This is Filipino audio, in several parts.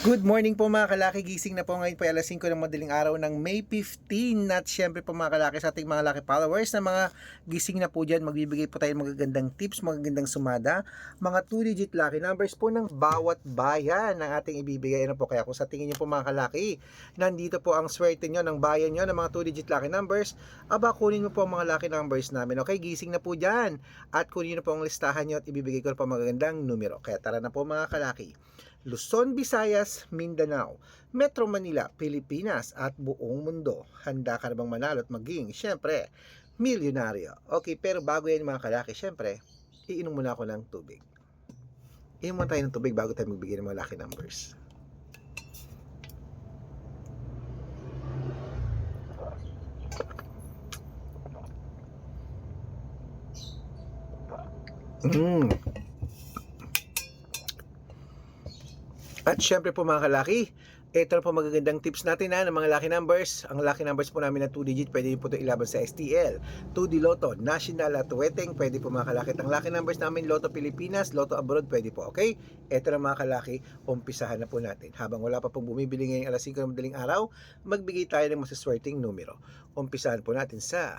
Good morning po mga kalaki, gising na po ngayon po alas 5 ng madaling araw ng May 15 at syempre po mga kalaki sa ating mga laki followers na mga gising na po dyan, magbibigay po tayo ng magagandang tips, magagandang sumada, mga 2-digit lucky numbers po ng bawat bayan ng ating ibibigay. Ano po, kaya kung sa tingin nyo po mga kalaki, nandito po ang swerte nyo ng bayan nyo ng mga 2-digit lucky numbers, aba kunin mo po ang mga lucky numbers namin. Okay, gising na po dyan at kunin nyo po ang listahan nyo at ibibigay ko na po magagandang numero. Kaya tara na po mga kalaki. Luzon, Visayas, Mindanao, Metro Manila, Pilipinas at buong mundo. Handa ka na bang manalo at maging, syempre, milyonaryo? Okay, pero bago yan mga kalaki, syempre, iinom muna ako ng tubig. Iinom muna tayo ng tubig bago tayo magbigay ng mga lucky numbers. At syempre po mga kalaki, ito na po magagandang tips natin ng mga lucky numbers. Ang lucky numbers po namin na 2-digit, pwede po ito ilaban sa STL, 2D Lotto, National at Weteng, pwede po mga kalaki. Ang lucky numbers namin, Lotto Pilipinas, Lotto Abroad, pwede po. Okay? Ito na mga kalaki, umpisahan na po natin. Habang wala pa pong bumibili ngayong alas 5 ng madaling araw, magbigay tayo ng masaswerteng numero. Umpisahan po natin sa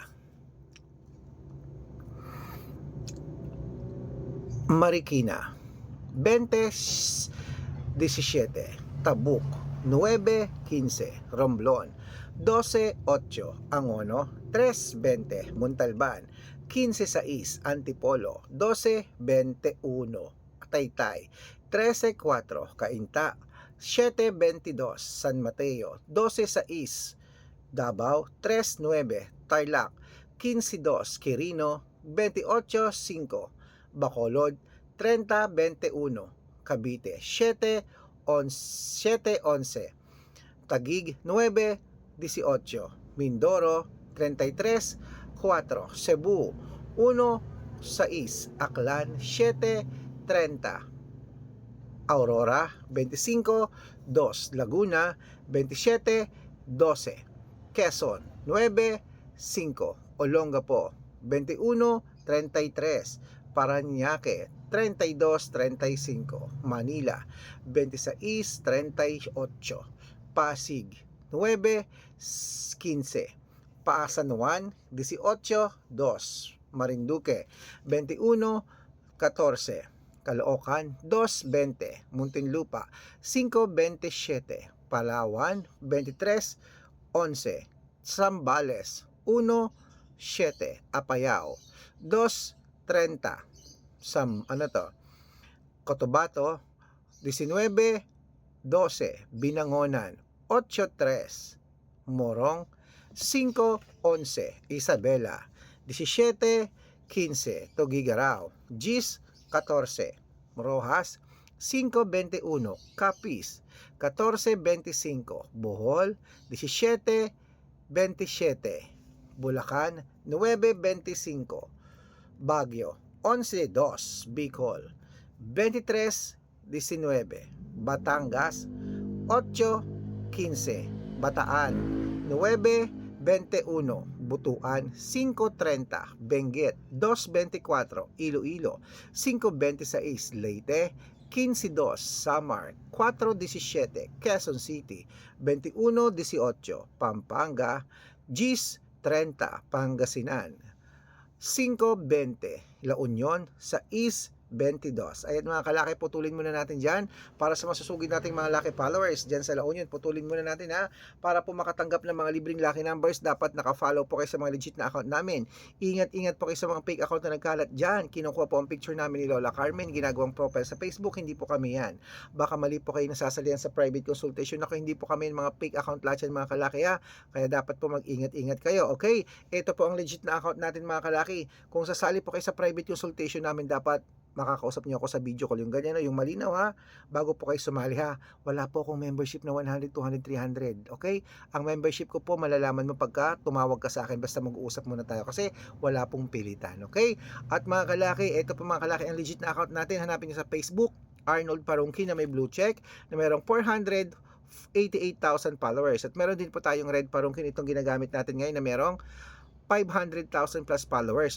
Marikina, 20-17, Tabuk, 9-15, Romblon, 12-8, Angono, 3-20, Montalban, 15-6, Antipolo, 12-21, Taytay, 13-4, Cainta, 7-22, San Mateo, 12-6, Davao, 3-9, Tarlac, 15-2, Quirino, 28-5, Bacolod, 30-21, Cavite, 7-11, Taguig, 9-18, Mindoro, 33-4, Cebu, 1-6, Aklan, 7-30, Aurora, 25-2, Laguna, 27-12, Quezon, 9-5, Olongapo, 21-33, Parañaque, 32-35, Manila, 26-38, Pasig, 9-15, Paasan 1, 18-2, Marinduque, 21-14, Caloocan, 2-20, Muntinlupa, 5-27, Palawan, 23-11, Zambales, 1-7, Apayao, 2-30, Cotabato, 19-12, Binangonan, 8-3, Morong, 5-11, Isabela, 17-15, Tuguegarao, 10-14, Rojas, 5-21, Capiz, 14-25, Bohol, 17-27, Bulacan, 9-25, Baguio, 11-2, Bicol, 23-19, Batangas, 8-15, Bataan, 9-21, Butuan, 5-30, Benguet, 2-24, Iloilo, 5-26, Leyte, 15-2, Samar, 4-17, Quezon City, 21-18, Pampanga, 10-30, Pangasinan, 5-20, La Union, 6-22. Ayan mga kalaki, putulin muna natin dyan para sa masusugid nating mga lucky followers dyan sa La Union. Putulin muna natin ha, para po makatanggap ng mga libreng lucky numbers. Dapat nakafollow po kayo sa mga legit na account namin. Ingat-ingat po kayo sa mga fake account na nagkalat dyan. Kinukuha po ang picture namin ni Lola Carmen, ginagawang profile sa Facebook. Hindi po kami yan. Baka mali po kayo nasasalihan sa private consultation. Ako, hindi po kami mga fake account lahat yan mga kalaki ha. Kaya dapat po mag-ingat-ingat kayo. Okay, ito po ang legit na account natin mga kalaki. Kung sasali po kayo sa private consultation namin, dapat makakausap niyo ako sa video call, yung ganyan, yung malinaw ha, bago po kayo sumali ha. Wala po akong membership na 100, 200, 300, okay? Ang membership ko po, malalaman mo pagka tumawag ka sa akin, basta mag-uusap muna tayo kasi wala pong pilitan, okay? At mga kalaki, ito po mga kalaki, ang legit na account natin, hanapin niyo sa Facebook, Arnold Parungki na may blue check, na mayroong 488,000 followers. At meron din po tayong Red Parungkin, itong ginagamit natin ngayon na merong 500,000 plus followers.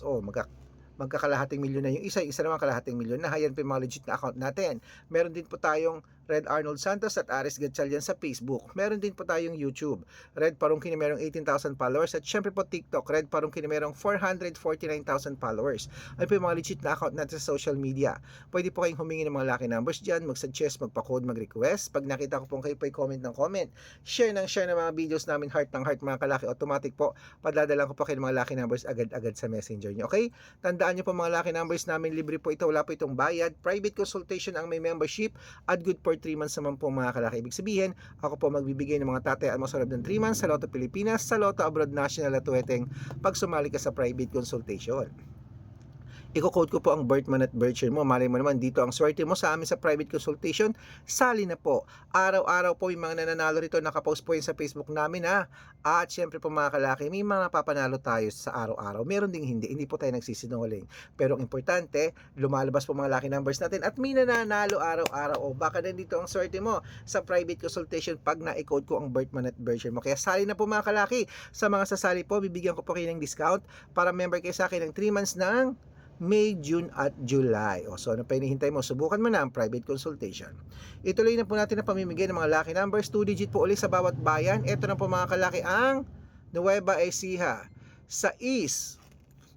Magkakalahating milyon na yung isa naman kalahating milyon na. Yan po yung mga legit na account natin. Meron din po tayong Red Arnold Santos at Aris Gatchalian sa Facebook. Meron din po tayong YouTube, Red Parungkini merong 18,000 followers, at syempre po TikTok, Red Parungkini merong 449,000 followers. Ay po yung mga legit na account natin sa social media. Pwede po kayong humingi ng mga lucky numbers dyan, mag-suggest, magpa-code, mag-request. Pag nakita ko po kayo po comment ng comment, share ng mga videos namin, heart ng heart mga kalaki, automatic po, padadalan ko po kayo ng mga lucky numbers agad-agad sa messenger nyo. Okay? Tandaan nyo po mga lucky numbers namin, libre po ito, wala po itong bayad. Private consultation ang may membership at good for 3 months naman po mga kalaki. Ibig sabihin, ako po magbibigay ng mga tatay at masarap ng 3 months sa Lotto Pilipinas, sa Lotto Abroad National at Tuweteng pag sumali ka sa private consultation. Iko-code ko po ang birth month at birth year mo. Malay mo naman dito ang swerte mo sa amin sa private consultation. Sali na po. Araw-araw po yung mga nananalo rito. Nakapost po yun sa Facebook namin ha. At syempre po mga kalaki, may mga papanalo tayo sa araw-araw. Meron ding hindi. Hindi po tayo nagsisinungaling. Pero ang importante, lumalabas po mga lucky numbers natin at may nananalo araw-araw. O baka nandito ang swerte mo sa private consultation pag na-code ko ang birth month at birth year mo. Kaya sali na po mga kalaki. Sa mga sasali po, bibigyan ko po kayo ng discount para member kayo sa akin ng 3 months ng May, June at July. So ano pa hinihintay mo? Subukan mo na ang private consultation. Ituloy na po natin ang pamimigay ng mga lucky numbers. 2 digit po ulit sa bawat bayan. Ito na po mga kalaki ang Nueva Ecija, 6,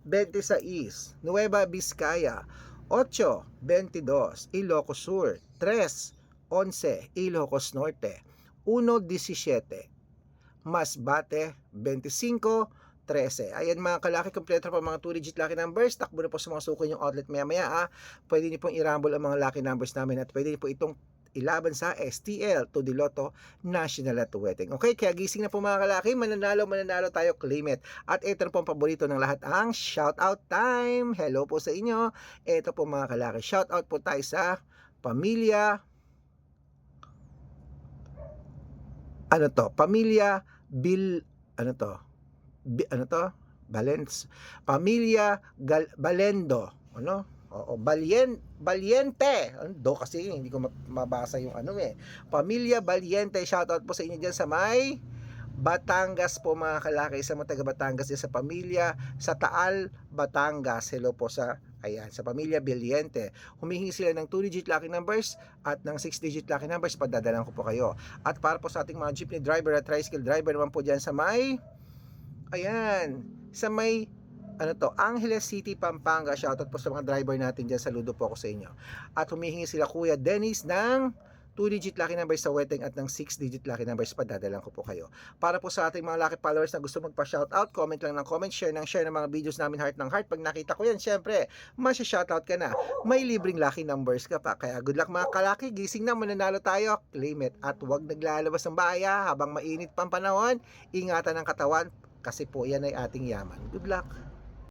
26, Nueva Vizcaya, 8, 22, Ilocos Sur, 3, 11, Ilocos Norte, 1, 17, Masbate, 25, 13. Ayan mga kalaki, kompleto po mga 2-digit lucky numbers. Takbo na po sa mga suko yung outlet maya-maya. Pwede niyo pong i-rumble ang mga lucky numbers namin at pwede niyo po itong ilaban sa STL, to the Lotto, National at Tuweteng. Okay, kaya gising na po mga kalaki, mananalo tayo, claim it. At ito na po ang paborito ng lahat, ang shoutout time. Hello po sa inyo. Ito po mga kalaki, shoutout po tayo sa pamilya, pamilya Bill, pamilya Balendo, Valiente, kasi hindi ko mabasa yung pamilya Valiente, shoutout po sa inyo dyan sa may Batangas po mga kalaki, sa mga taga Batangas dyan sa pamilya sa Taal, Batangas. Hello po sa pamilya Valiente. Humihingi sila ng 2-digit lucky numbers at ng 6-digit lucky numbers, padadalan ko po kayo. At para po sa ating mga jeepney driver at tricycle driver naman po dyan sa may sa may Angeles City, Pampanga. Shoutout po sa mga driver natin dyan. Saludo po ako sa inyo. At humihingi sila Kuya Dennis ng 2-digit lucky numbers sa Weteng at ng 6-digit lucky numbers, padadalan ko po kayo. Para po sa ating mga lucky followers na gusto magpa-shoutout, comment lang ng comment, share ng mga videos namin, heart ng heart. Pag nakita ko yan, syempre, masya-shoutout ka na. May libreng lucky numbers ka pa. Kaya good luck mga kalaki, gising na, mananalo tayo, claim it. At huwag naglalabas ng baya habang mainit pang panahon. Ingatan ang katawan, kasi po yan ay ating yaman. Good luck!